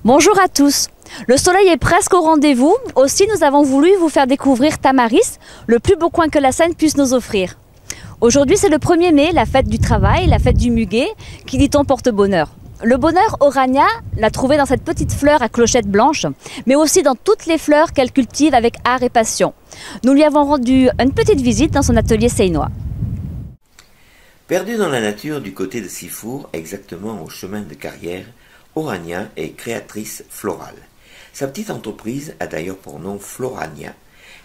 Bonjour à tous. Le soleil est presque au rendez-vous. Aussi, nous avons voulu vous faire découvrir Tamaris, le plus beau coin que la Seine puisse nous offrir. Aujourd'hui, c'est le 1er mai, la fête du travail, la fête du muguet, qui dit-on porte bonheur. Le bonheur, Orania l'a trouvé dans cette petite fleur à clochette blanche, mais aussi dans toutes les fleurs qu'elle cultive avec art et passion. Nous lui avons rendu une petite visite dans son atelier seinois. Perdue dans la nature du côté de Sifour, exactement au chemin de carrière, Orania est créatrice florale. Sa petite entreprise a d'ailleurs pour nom Florania,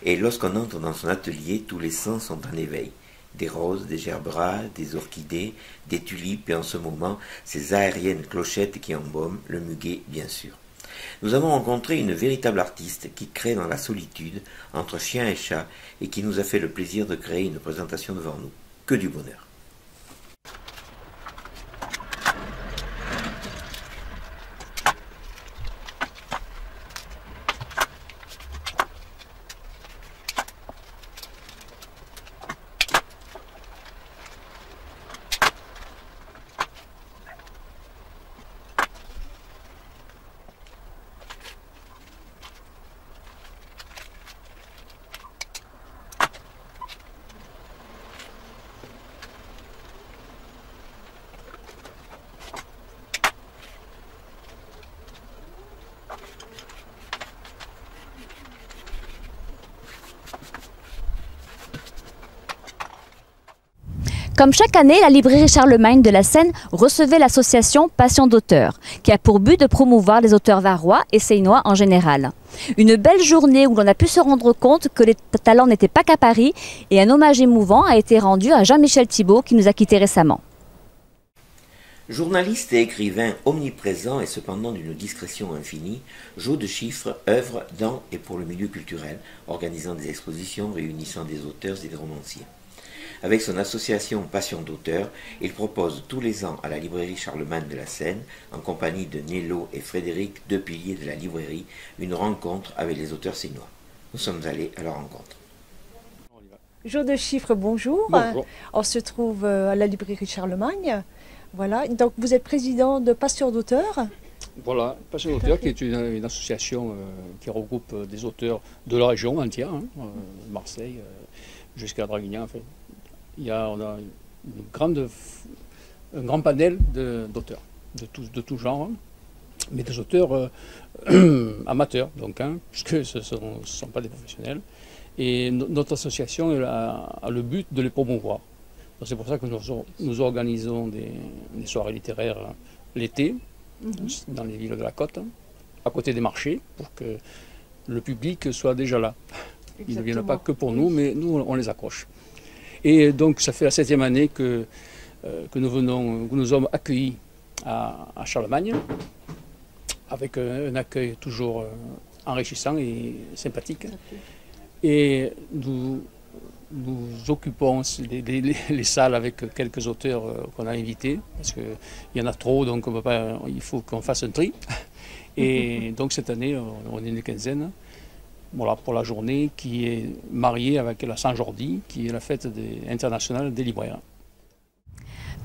et lorsqu'on entre dans son atelier, tous les sens sont en éveil. Des roses, des gerberas, des orchidées, des tulipes et en ce moment, ces aériennes clochettes qui embaument le muguet bien sûr. Nous avons rencontré une véritable artiste qui crée dans la solitude, entre chien et chat, et qui nous a fait le plaisir de créer une présentation devant nous. Que du bonheur! Comme chaque année, la librairie Charlemagne de la Seine recevait l'association Passion d'auteur, qui a pour but de promouvoir les auteurs varois et seinois en général. Une belle journée où l'on a pu se rendre compte que les talents n'étaient pas qu'à Paris, et un hommage émouvant a été rendu à Jean-Michel Thibault qui nous a quittés récemment. Journaliste et écrivain omniprésent et cependant d'une discrétion infinie, Jo de Chiffre œuvre dans et pour le milieu culturel, organisant des expositions réunissant des auteurs et des romanciers. Avec son association Passion d'auteur, il propose tous les ans à la librairie Charlemagne de la Seine, en compagnie de Nello et Frédéric, deux piliers de la librairie, une rencontre avec les auteurs seinois. Nous sommes allés à leur rencontre. Jo de Chiffre, bonjour. Bonjour. On se trouve à la librairie Charlemagne. Voilà. Donc vous êtes président de Passion d'auteur. Voilà, Passion d'auteur qui est une association qui regroupe des auteurs de la région entière, Marseille jusqu'à Draguignan. En fait. On a un grand panel d'auteurs, de tout genre, mais des auteurs amateurs, donc, puisque ce ne sont pas des professionnels. Et notre association a le but de les promouvoir. C'est pour ça que nous organisons des soirées littéraires l'été, dans les villes de la côte, à côté des marchés, pour que le public soit déjà là. Exactement. Ils ne viennent pas que pour nous, mais nous, on les accroche. Et donc, ça fait la 7e année que nous sommes accueillis à Charlemagne, avec un accueil toujours enrichissant et sympathique. Et nous occupons les salles avec quelques auteurs qu'on a invités, parce qu'il y en a trop, donc il faut qu'on fasse un tri. Et donc, cette année, on est une quinzaine. Voilà, pour la journée qui est mariée avec la Saint-Jordi, qui est la fête internationale des libraires.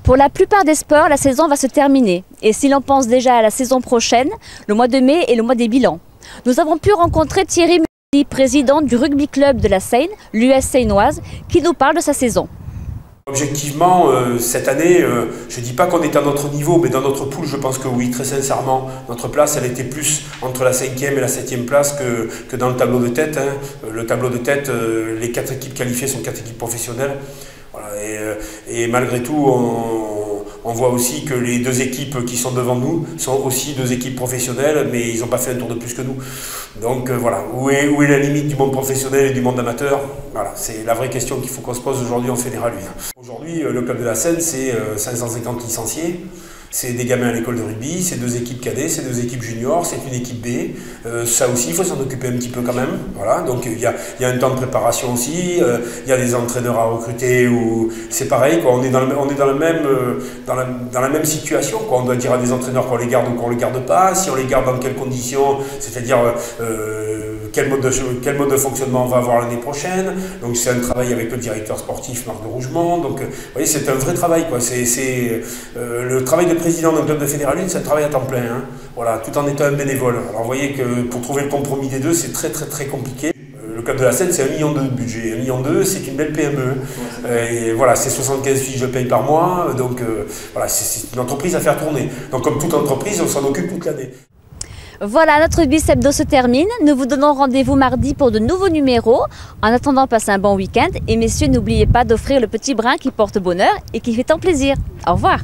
Pour la plupart des sports, la saison va se terminer. Et si l'on pense déjà à la saison prochaine, le mois de mai est le mois des bilans. Nous avons pu rencontrer Thierry Mully, président du rugby club de la Seine, l'US Seinoise, qui nous parle de sa saison. Objectivement, cette année, je ne dis pas qu'on est à notre niveau, mais dans notre poule, je pense que oui, très sincèrement, notre place, elle était plus entre la 5e et la 7e place que dans le tableau de tête. Le tableau de tête, les 4 équipes qualifiées sont 4 équipes professionnelles. Voilà, et malgré tout, on voit aussi que les 2 équipes qui sont devant nous sont aussi 2 équipes professionnelles, mais ils n'ont pas fait un tour de plus que nous. Donc voilà, où est la limite du monde professionnel et du monde amateur? Voilà, c'est la vraie question qu'il faut qu'on se pose aujourd'hui en Fédéral 8. Aujourd'hui, le club de la Seine, c'est 550 licenciés. C'est des gamins à l'école de rugby, c'est 2 équipes cadets, c'est 2 équipes juniors, c'est une équipe B. Ça aussi, il faut s'en occuper un petit peu quand même. Voilà, donc il y a un temps de préparation aussi. Il y a des entraîneurs à recruter. C'est pareil, quoi. On est dans la même situation, quoi. On doit dire à des entraîneurs qu'on les garde ou qu'on les garde pas. Si on les garde, dans quelles conditions, c'est-à-dire quel mode de fonctionnement on va avoir l'année prochaine. Donc c'est un travail avec le directeur sportif Marc de Rougemont. Donc vous voyez, c'est un vrai travail, quoi. C'est le travail de président d'un club de Fédéral 1, c'est un travail à temps plein, hein. Voilà, tout en étant un bénévole. Alors vous voyez que pour trouver le compromis des deux, c'est très compliqué. Le club de la Seine, c'est 1,2 million de budget. 1,2 million, c'est une belle PME. Et voilà, c'est 75 fiches de paye par mois, donc voilà, c'est une entreprise à faire tourner. Donc comme toute entreprise, on s'en occupe toute l'année. Voilà, notre bis hebdo se termine. Nous vous donnons rendez-vous mardi pour de nouveaux numéros. En attendant, passez un bon week-end. Et messieurs, n'oubliez pas d'offrir le petit brin qui porte bonheur et qui fait tant plaisir. Au revoir.